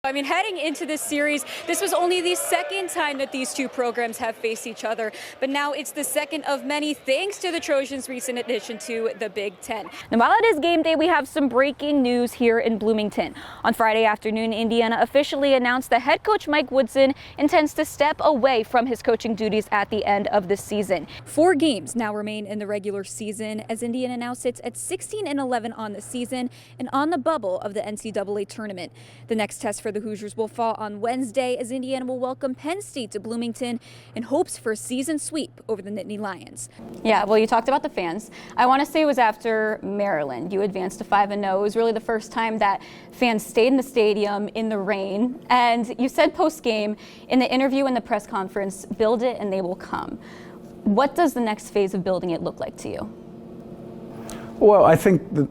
I mean, heading into this series, this was only the second time that these two programs have faced each other, but now it's the second of many thanks to the Trojans' recent addition to the Big Ten. Now, while it is game day, we have some breaking news here in Bloomington. On Friday afternoon, Indiana officially announced that head coach Mike Woodson intends to step away from his coaching duties at the end of the season. 4 games now remain in the regular season as Indiana now sits at 16-11 on the season and on the bubble of the NCAA tournament. The next test for the Hoosiers will fall on Wednesday as Indiana will welcome Penn State to Bloomington in hopes for a season sweep over the Nittany Lions. Yeah, well, you talked about the fans. I want to say it was after Maryland. You advanced to 5-0. It was really the first time that fans stayed in the stadium in the rain. And you said post-game in the interview and the press conference, build it and they will come. What does the next phase of building it look like to you? Well, I think that,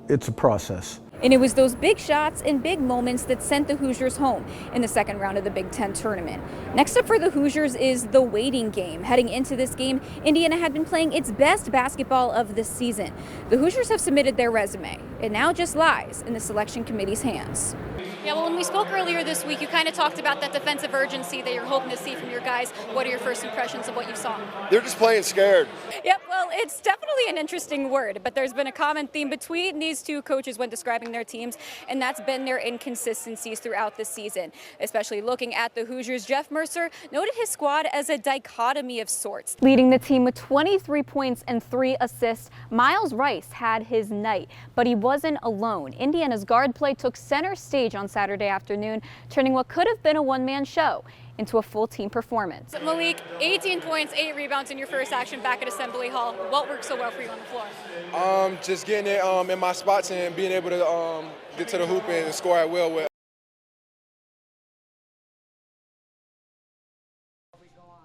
it's a process. And it was those big shots and big moments that sent the Hoosiers home in the second round of the Big Ten tournament. Next up for the Hoosiers is the waiting game. Heading into this game, Indiana had been playing its best basketball of the season. The Hoosiers have submitted their resume. It now just lies in the selection committee's hands. Yeah, well, when we spoke earlier this week, you kind of talked about that defensive urgency that you're hoping to see from your guys. What are your first impressions of what you saw? They're just playing scared. Yep, well, it's definitely an interesting word, but there's been a common theme between these two coaches when describing their teams, and that's been their inconsistencies throughout the season. Especially looking at the Hoosiers, Jeff Mercer noted his squad as a dichotomy of sorts. Leading the team with 23 points and 3 assists, Miles Rice had his night, but he wasn't alone. Indiana's guard play took center stage on Saturday afternoon, turning what could have been a one-man show into a full team performance. Malik, 18 points, 8 rebounds in your first action back at Assembly Hall. What worked so well for you on the floor? Just getting it in my spots and being able to get to the hoop and score at will with.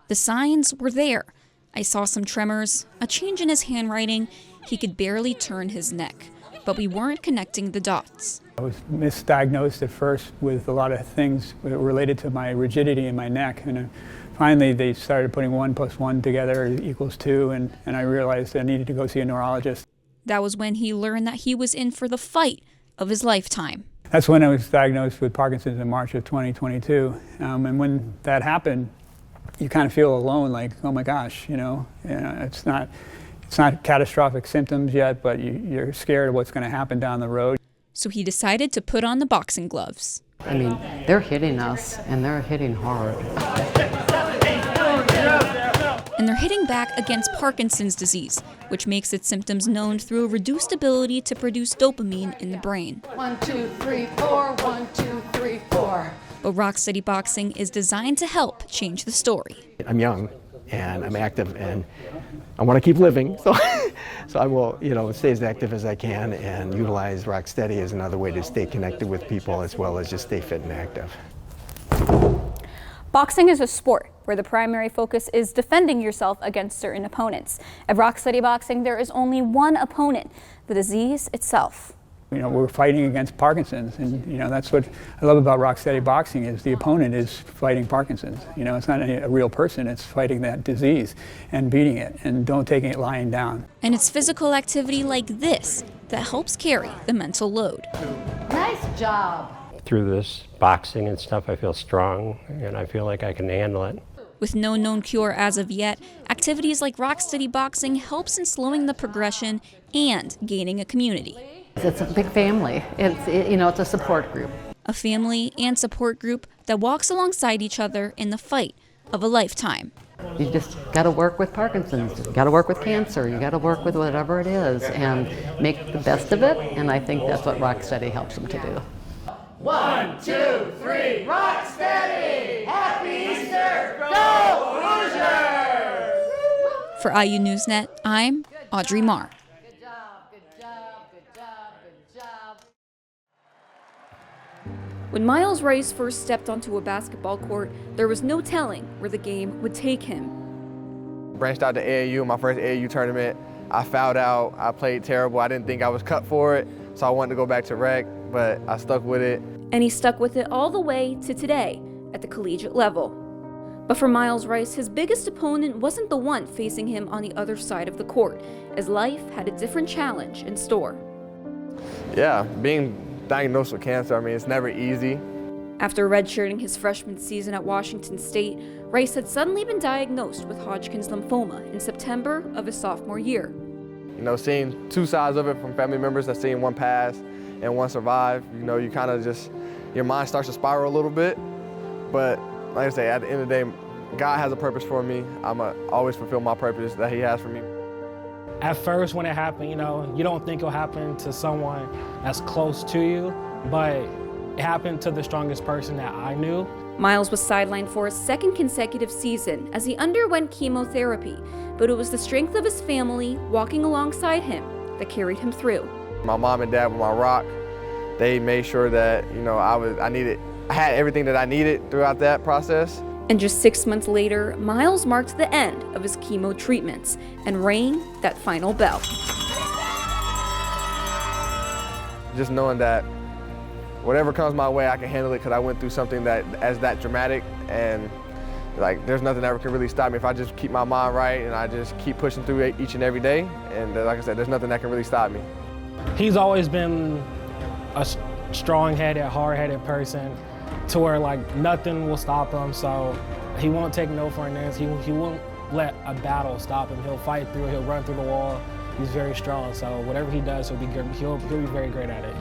The signs were there. I saw some tremors, a change in his handwriting. He could barely turn his neck, but we weren't connecting the dots. I was misdiagnosed at first with a lot of things related to my rigidity in my neck, and finally they started putting 1 + 1 together equals 2, and I realized I needed to go see a neurologist. That was when he learned that he was in for the fight of his lifetime. That's when I was diagnosed with Parkinson's in March of 2022, and when that happened, you kind of feel alone, like, oh my gosh, it's not catastrophic symptoms yet, but you're scared of what's going to happen down the road. So he decided to put on the boxing gloves. I mean, they're hitting us, and they're hitting hard. And they're hitting back against Parkinson's disease, which makes its symptoms known through a reduced ability to produce dopamine in the brain. 1, 2, 3, 4, 1, 2, 3, 4. But Rocksteady Boxing is designed to help change the story. I'm young and I'm active and I want to keep living, so I will, stay as active as I can and utilize Rocksteady as another way to stay connected with people as well as just stay fit and active. Boxing is a sport where the primary focus is defending yourself against certain opponents. At Rocksteady Boxing, there is only one opponent, the disease itself. We're fighting against Parkinson's, and that's what I love about Rocksteady Boxing is the opponent is fighting Parkinson's. It's not a real person; it's fighting that disease and beating it, and don't taking it lying down. And it's physical activity like this that helps carry the mental load. Nice job. Through this boxing and stuff, I feel strong, and I feel like I can handle it. With no known cure as of yet, activities like Rocksteady Boxing helps in slowing the progression and gaining a community. It's a big family. It's a support group. A family and support group that walks alongside each other in the fight of a lifetime. You just got to work with Parkinson's, you got to work with cancer, you got to work with whatever it is and make the best of it, and I think that's what Rocksteady helps them to do. 1, 2, 3, Rocksteady! Happy Easter! Go Hoosiers! For IU Newsnet, I'm Audrey Marr. When Miles Rice first stepped onto a basketball court, there was no telling where the game would take him. Branched out to AAU, my first AAU tournament. I fouled out, I played terrible. I didn't think I was cut for it, so I wanted to go back to rec, but I stuck with it. And he stuck with it all the way to today at the collegiate level. But for Miles Rice, his biggest opponent wasn't the one facing him on the other side of the court, as life had a different challenge in store. Yeah, being diagnosed with cancer, it's never easy. After redshirting his freshman season at Washington State, Rice had suddenly been diagnosed with Hodgkin's lymphoma in September of his sophomore year. You know, seeing two sides of it from family members, that seeing one pass and one survive, you know, you kind of just, your mind starts to spiral a little bit. But like I say, at the end of the day, God has a purpose for me. I'ma always fulfill my purpose that He has for me. At first when it happened, you know, you don't think it'll happen to someone that's close to you, but it happened to the strongest person that I knew. Miles was sidelined for a second consecutive season as he underwent chemotherapy, but it was the strength of his family walking alongside him that carried him through. My mom and dad were my rock. They made sure that, you know, I had everything that I needed throughout that process. And just 6 months later, Miles marked the end of his chemo treatments and rang that final bell. Just knowing that whatever comes my way, I can handle it because I went through something that dramatic, and like there's nothing that can really stop me if I just keep my mind right and I just keep pushing through each and every day. And like I said, there's nothing that can really stop me. He's always been a strong-headed, hard-headed person to where like nothing will stop him, so he won't take no for an answer. He won't let a battle stop him. He'll fight through it, he'll run through the wall. He's very strong, so whatever he does, he'll be good. He'll be very great at it.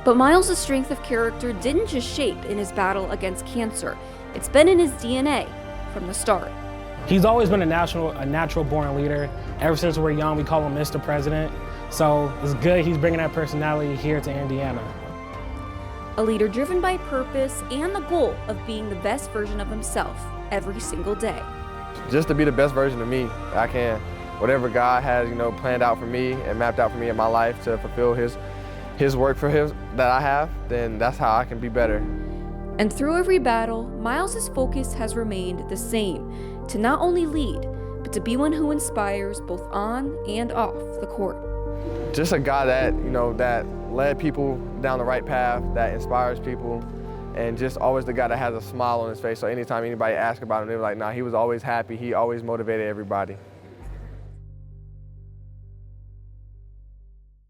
But Miles' strength of character didn't just shape in his battle against cancer. It's been in his DNA from the start. He's always been a natural-born leader. Ever since we're young, we call him Mr. President. So it's good he's bringing that personality here to Indiana. A leader driven by purpose and the goal of being the best version of himself every single day. Just to be the best version of me I can. Whatever God has, you know, planned out for me and mapped out for me in my life to fulfill His work for Him that I have, then that's how I can be better. And through every battle, Miles' focus has remained the same, to not only lead, but to be one who inspires both on and off the court. Just a guy that, you know, that led people down the right path, that inspires people, and just always the guy that has a smile on his face. So anytime anybody asks about him, they were like, nah, he was always happy. He always motivated everybody.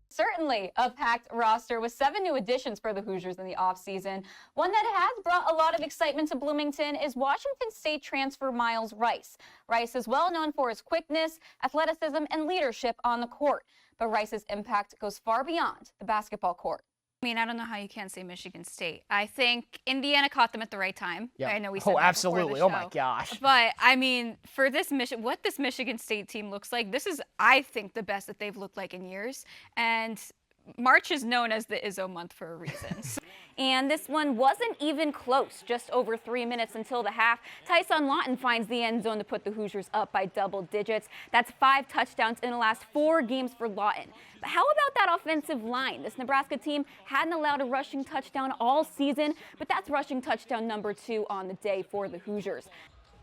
Certainly a packed roster with 7 new additions for the Hoosiers in the offseason. One that has brought a lot of excitement to Bloomington is Washington State transfer Miles Rice. Rice is well known for his quickness, athleticism, and leadership on the court. But Rice's impact goes far beyond the basketball court. I mean, I don't know how you can't say Michigan State. I think Indiana caught them at the right time. Yep. I know we said that absolutely. before the Oh my gosh. But I mean, for this what this Michigan State team looks like, this is, I think, the best that they've looked like in years. And March is known as the Izzo month for a reason. And this one wasn't even close, just over 3 minutes until the half. Tyson Lawton finds the end zone to put the Hoosiers up by double digits. That's 5 touchdowns in the last 4 games for Lawton. But how about that offensive line? This Nebraska team hadn't allowed a rushing touchdown all season, but that's rushing touchdown number 2 on the day for the Hoosiers.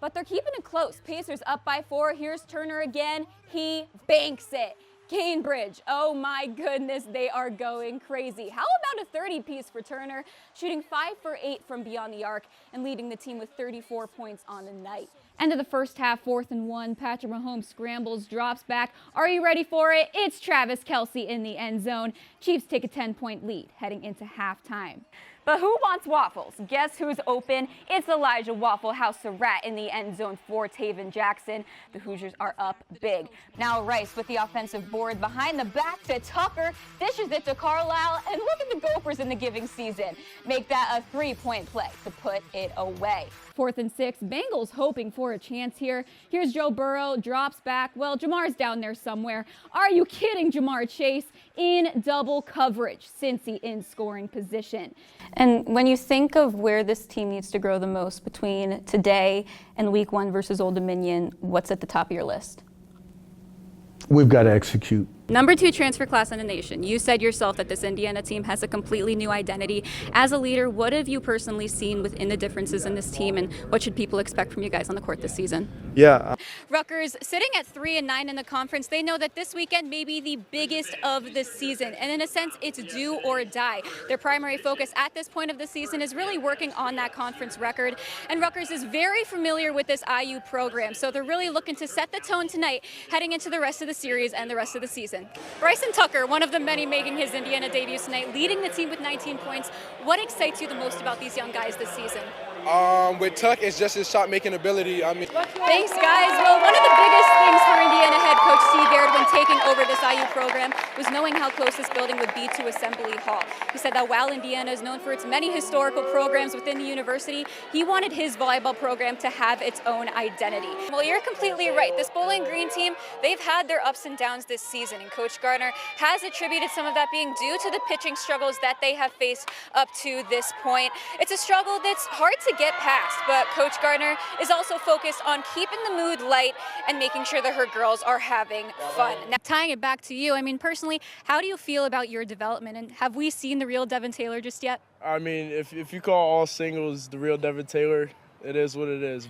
But they're keeping it close. Pacers up by 4. Here's Turner again. He banks it. Cambridge, oh my goodness, they are going crazy. How about a 30-piece for Turner, shooting 5 for 8 from beyond the arc and leading the team with 34 points on the night. End of the first half, 4th and 1. Patrick Mahomes scrambles, drops back. Are you ready for it? It's Travis Kelce in the end zone. Chiefs take a 10-point lead heading into halftime. But who wants waffles? Guess who's open? It's Elijah Waffle House Surratt in the end zone for Taven Jackson. The Hoosiers are up big. Now Rice with the offensive board behind the back to Tucker, dishes it to Carlisle, and look at the Gophers in the giving season. Make that a 3-point play to put it away. 4th and 6, Bengals hoping for a chance here. Here's Joe Burrow, drops back. Well, Jamar's down there somewhere. Are you kidding? Jamar Chase in double coverage, Cincy in scoring position. And when you think of where this team needs to grow the most between today and week 1 versus Old Dominion, what's at the top of your list? We've got to execute. Number 2 transfer class in the nation. You said yourself that this Indiana team has a completely new identity. As a leader, what have you personally seen within the differences in this team, and what should people expect from you guys on the court this season? Yeah. Rutgers sitting at 3-9 in the conference. They know that this weekend may be the biggest of the season, and in a sense, it's do or die. Their primary focus at this point of the season is really working on that conference record, and Rutgers is very familiar with this IU program, so they're really looking to set the tone tonight, heading into the rest of the series and the rest of the season. season. Bryson Tucker, one of the many making his Indiana debut tonight, leading the team with 19 points. What excites you the most about these young guys this season? With Tuck, it's just his shot-making ability. I mean, thanks, guys. Well, one of the biggest things for Indiana head coach Steve Baird when taking over this IU program was knowing how close this building would be to Assembly Hall. He said that while Indiana is known for its many historical programs within the university, he wanted his volleyball program to have its own identity. Well, you're completely right. This Bowling Green team, they've had their ups and downs this season, and Coach Gardner has attributed some of that being due to the pitching struggles that they have faced up to this point. It's a struggle that's hard to get past, but Coach Gardner is also focused on keeping the mood light and making sure that her girls are having fun. Now, tying it back to you, I mean, personally, how do you feel about your development, and have we seen the real Devin Taylor just yet? I mean, if you call all singles the real Devin Taylor, it is what it is.